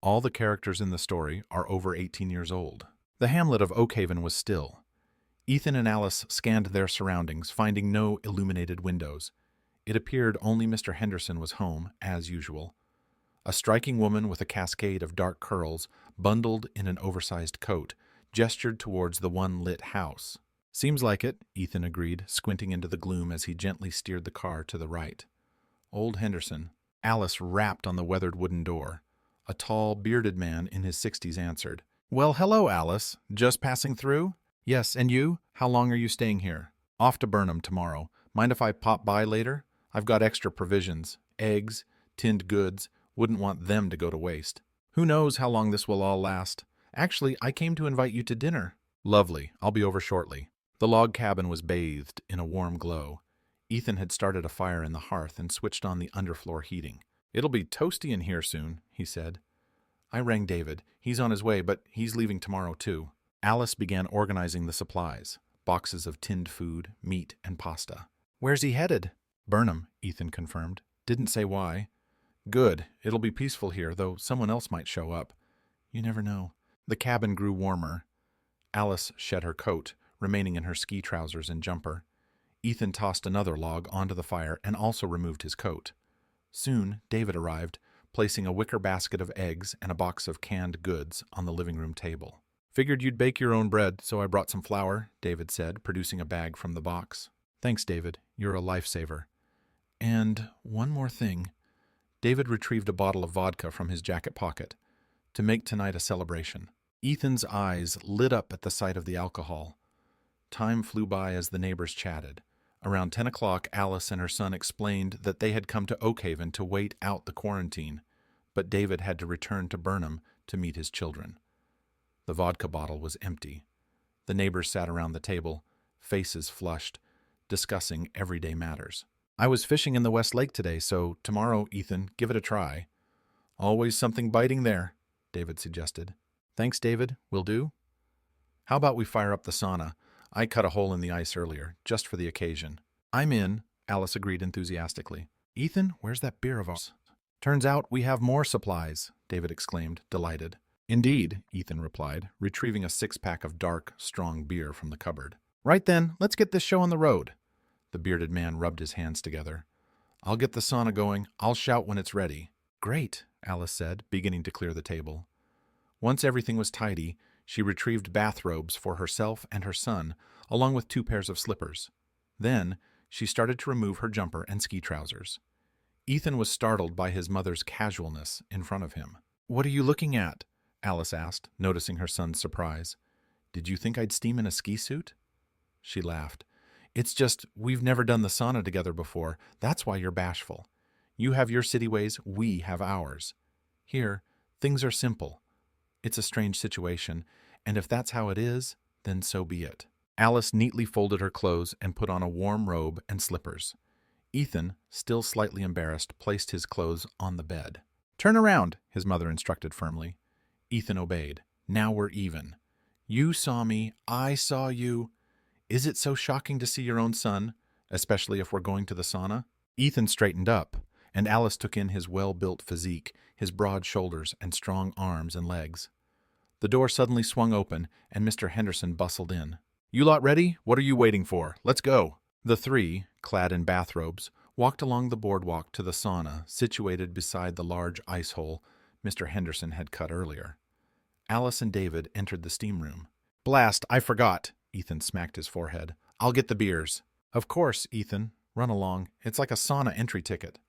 All the characters in the story are over 18 years old. The hamlet of Oakhaven was still. Ethan and Alice scanned their surroundings, finding no illuminated windows. It appeared only Mr. Henderson was home, as usual. A striking woman with a cascade of dark curls, bundled in an oversized coat, gestured towards the one-lit house. "Seems like it," Ethan agreed, squinting into the gloom as he gently steered the car to the right. Old Henderson. Alice rapped on the weathered wooden door. A tall, bearded man in his 60s answered. "Well, hello, Alice. Just passing through?" "Yes, and you? How long are you staying here?" "Off to Burnham tomorrow. Mind if I pop by later? I've got extra provisions, eggs, tinned goods. Wouldn't want them to go to waste. Who knows how long this will all last? Actually, I came to invite you to dinner." "Lovely. I'll be over shortly." The log cabin was bathed in a warm glow. Ethan had started a fire in the hearth and switched on the underfloor heating. "It'll be toasty in here soon," he said. "I rang David. He's on his way, but he's leaving tomorrow too." Alice began organizing the supplies, boxes of tinned food, meat, and pasta. "Where's he headed?" "Burnham," Ethan confirmed. "Didn't say why." "Good. It'll be peaceful here, though someone else might show up. You never know." The cabin grew warmer. Alice shed her coat, remaining in her ski trousers and jumper. Ethan tossed another log onto the fire and also removed his coat. Soon, David arrived, placing a wicker basket of eggs and a box of canned goods on the living room table. "Figured you'd bake your own bread, so I brought some flour," David said, producing a bag from the box. "Thanks, David. You're a lifesaver." "And one more thing." David retrieved a bottle of vodka from his jacket pocket. "To make tonight a celebration." Ethan's eyes lit up at the sight of the alcohol. Time flew by as the neighbors chatted. Around 10 o'clock, Alice and her son explained that they had come to Oakhaven to wait out the quarantine, but David had to return to Burnham to meet his children. The vodka bottle was empty. The neighbors sat around the table, faces flushed, discussing everyday matters. "I was fishing in the West Lake today, so tomorrow, Ethan, give it a try." "Always something biting there," David suggested. "Thanks, David. Will do." "How about we fire up the sauna? I cut a hole in the ice earlier, just for the occasion." "I'm in," Alice agreed enthusiastically. "Ethan, where's that beer of ours?" "Turns out we have more supplies," David exclaimed, delighted. "Indeed," Ethan replied, retrieving a six-pack of dark, strong beer from the cupboard. "Right then, let's get this show on the road." The bearded man rubbed his hands together. "I'll get the sauna going. I'll shout when it's ready." "Great," Alice said, beginning to clear the table. Once everything was tidy, she retrieved bathrobes for herself and her son, along with 2 pairs of slippers. Then, she started to remove her jumper and ski trousers. Ethan was startled by his mother's casualness in front of him. "What are you looking at?" Alice asked, noticing her son's surprise. "Did you think I'd steam in a ski suit?" She laughed. "It's just, we've never done the sauna together before. That's why you're bashful. You have your city ways, we have ours. Here, things are simple. It's a strange situation, and if that's how it is, then so be it." Alice neatly folded her clothes and put on a warm robe and slippers. Ethan, still slightly embarrassed, placed his clothes on the bed. "Turn around," his mother instructed firmly. Ethan obeyed. "Now we're even. You saw me, I saw you. Is it so shocking to see your own son, especially if we're going to the sauna?" Ethan straightened up, and Alice took in his well-built physique, his broad shoulders and strong arms and legs. The door suddenly swung open, and Mr. Henderson bustled in. "You lot ready? What are you waiting for? Let's go." The three, clad in bathrobes, walked along the boardwalk to the sauna situated beside the large ice hole Mr. Henderson had cut earlier. Alice and David entered the steam room. "Blast, I forgot." Ethan smacked his forehead. "I'll get the beers." "Of course, Ethan. Run along. It's like a sauna entry ticket."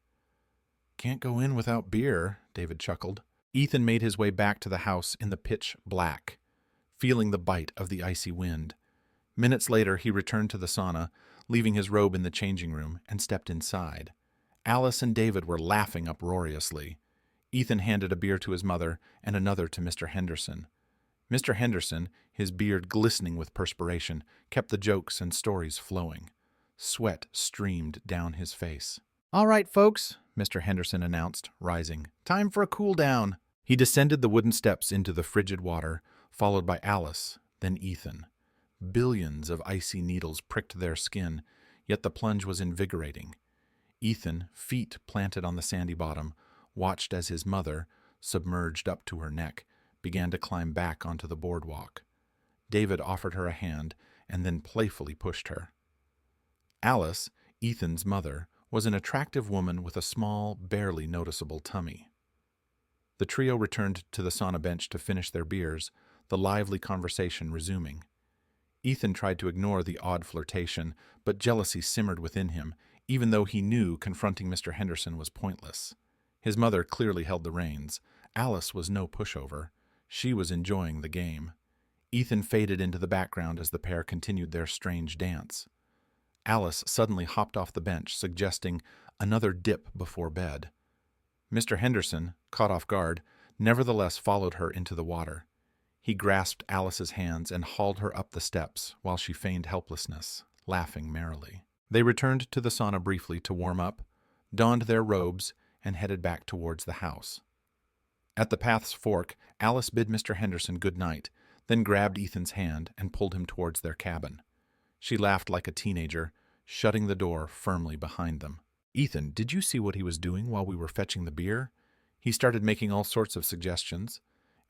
"Can't go in without beer," David chuckled. Ethan made his way back to the house in the pitch black, feeling the bite of the icy wind. Minutes later, he returned to the sauna, leaving his robe in the changing room, and stepped inside. Alice and David were laughing uproariously. Ethan handed a beer to his mother and another to Mr. Henderson. Mr. Henderson, his beard glistening with perspiration, kept the jokes and stories flowing. Sweat streamed down his face. "All right, folks," Mr. Henderson announced, rising. "Time for a cool down." He descended the wooden steps into the frigid water, followed by Alice, then Ethan. Billions of icy needles pricked their skin, yet the plunge was invigorating. Ethan, feet planted on the sandy bottom, watched as his mother, submerged up to her neck, began to climb back onto the boardwalk. David offered her a hand and then playfully pushed her. Alice, Ethan's mother, was an attractive woman with a small, barely noticeable tummy. The trio returned to the sauna bench to finish their beers, the lively conversation resuming. Ethan tried to ignore the odd flirtation, but jealousy simmered within him, even though he knew confronting Mr. Henderson was pointless. His mother clearly held the reins. Alice was no pushover. She was enjoying the game. Ethan faded into the background as the pair continued their strange dance. Alice suddenly hopped off the bench, suggesting another dip before bed. Mr. Henderson, caught off guard, nevertheless followed her into the water. He grasped Alice's hands and hauled her up the steps while she feigned helplessness, laughing merrily. They returned to the sauna briefly to warm up, donned their robes, and headed back towards the house. At the path's fork, Alice bid Mr. Henderson good night, then grabbed Ethan's hand and pulled him towards their cabin. She laughed like a teenager, shutting the door firmly behind them. "Ethan, did you see what he was doing while we were fetching the beer? He started making all sorts of suggestions,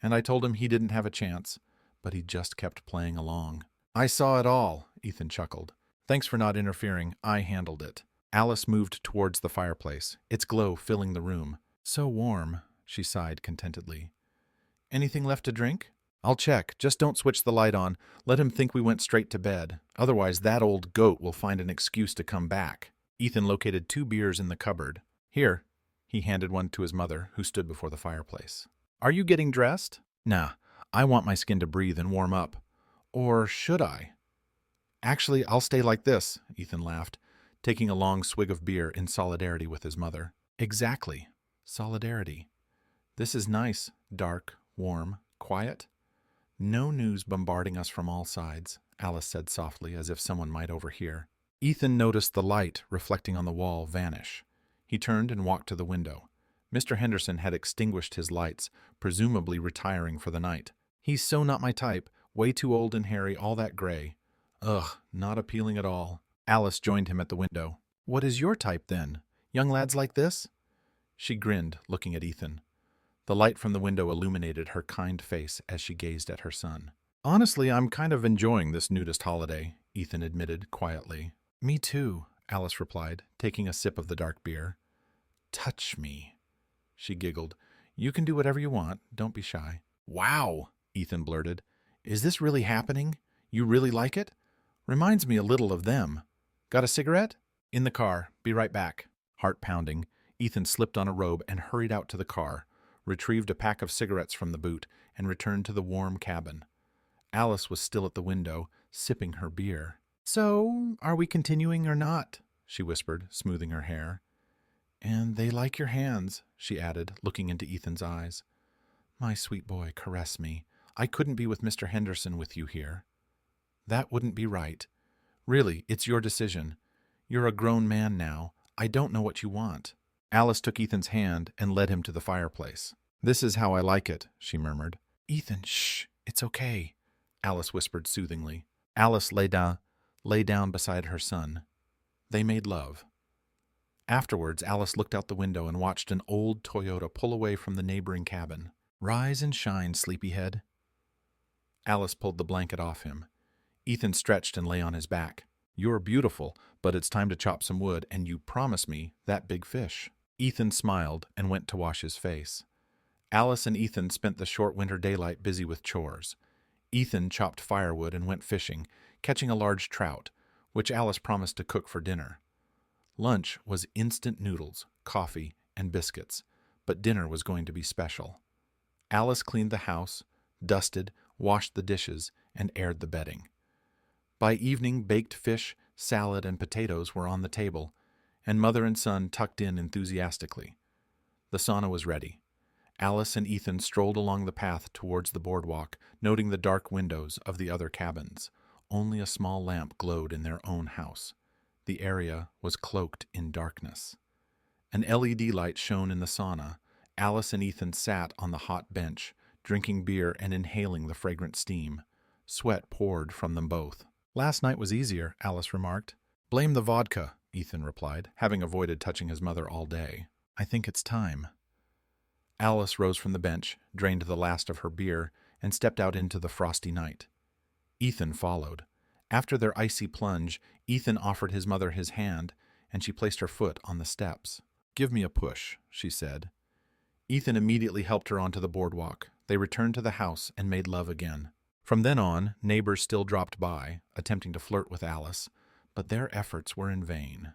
and I told him he didn't have a chance, but he just kept playing along." "I saw it all," Ethan chuckled. "Thanks for not interfering. I handled it." Alice moved towards the fireplace, its glow filling the room. "So warm," she sighed contentedly. "Anything left to drink?" "I'll check. Just don't switch the light on. Let him think we went straight to bed. Otherwise, that old goat will find an excuse to come back." Ethan located 2 beers in the cupboard. "Here." He handed one to his mother, who stood before the fireplace. "Are you getting dressed?" "Nah, I want my skin to breathe and warm up. Or should I?" "Actually, I'll stay like this," Ethan laughed, taking a long swig of beer in solidarity with his mother. "Exactly. Solidarity. This is nice, dark, warm, quiet. No news bombarding us from all sides," Alice said softly, as if someone might overhear. Ethan noticed the light reflecting on the wall vanish. He turned and walked to the window. Mr. Henderson had extinguished his lights, presumably retiring for the night. "He's so not my type. Way too old and hairy, all that gray. Ugh, not appealing at all." Alice joined him at the window. "What is your type, then? Young lads like this?" She grinned, looking at Ethan. The light from the window illuminated her kind face as she gazed at her son. "Honestly, I'm kind of enjoying this nudist holiday," Ethan admitted quietly. "Me too," Alice replied, taking a sip of the dark beer. "Touch me," she giggled. "You can do whatever you want. Don't be shy." "Wow," Ethan blurted. "Is this really happening? You really like it? Reminds me a little of them. Got a cigarette?" "In the car. Be right back." Heart pounding, Ethan slipped on a robe and hurried out to the car, retrieved a pack of cigarettes from the boot, and returned to the warm cabin. Alice was still at the window, sipping her beer. "So, are we continuing or not?" she whispered, smoothing her hair. "And they like your hands," she added, looking into Ethan's eyes. "My sweet boy, caress me. I couldn't be with Mr. Henderson with you here." "That wouldn't be right. Really, it's your decision. You're a grown man now. I don't know what you want." Alice took Ethan's hand and led him to the fireplace. "This is how I like it," she murmured. "Ethan, shh, it's okay," Alice whispered soothingly. Alice lay down beside her son. They made love. Afterwards, Alice looked out the window and watched an old Toyota pull away from the neighboring cabin. "Rise and shine, sleepyhead." Alice pulled the blanket off him. Ethan stretched and lay on his back. "You're beautiful, but it's time to chop some wood, and you promise me that big fish." Ethan smiled and went to wash his face. Alice and Ethan spent the short winter daylight busy with chores. Ethan chopped firewood and went fishing, catching a large trout, which Alice promised to cook for dinner. Lunch was instant noodles, coffee, and biscuits, but dinner was going to be special. Alice cleaned the house, dusted, washed the dishes, and aired the bedding. By evening, baked fish, salad, and potatoes were on the table, and mother and son tucked in enthusiastically. The sauna was ready. Alice and Ethan strolled along the path towards the boardwalk, noting the dark windows of the other cabins. Only a small lamp glowed in their own house. The area was cloaked in darkness. An LED light shone in the sauna. Alice and Ethan sat on the hot bench, drinking beer and inhaling the fragrant steam. Sweat poured from them both. "Last night was easier," Alice remarked. "Blame the vodka," Ethan replied, having avoided touching his mother all day. "I think it's time." Alice rose from the bench, drained the last of her beer, and stepped out into the frosty night. Ethan followed. After their icy plunge, Ethan offered his mother his hand, and she placed her foot on the steps. "Give me a push," she said. Ethan immediately helped her onto the boardwalk. They returned to the house and made love again. From then on, neighbors still dropped by, attempting to flirt with Alice, but their efforts were in vain.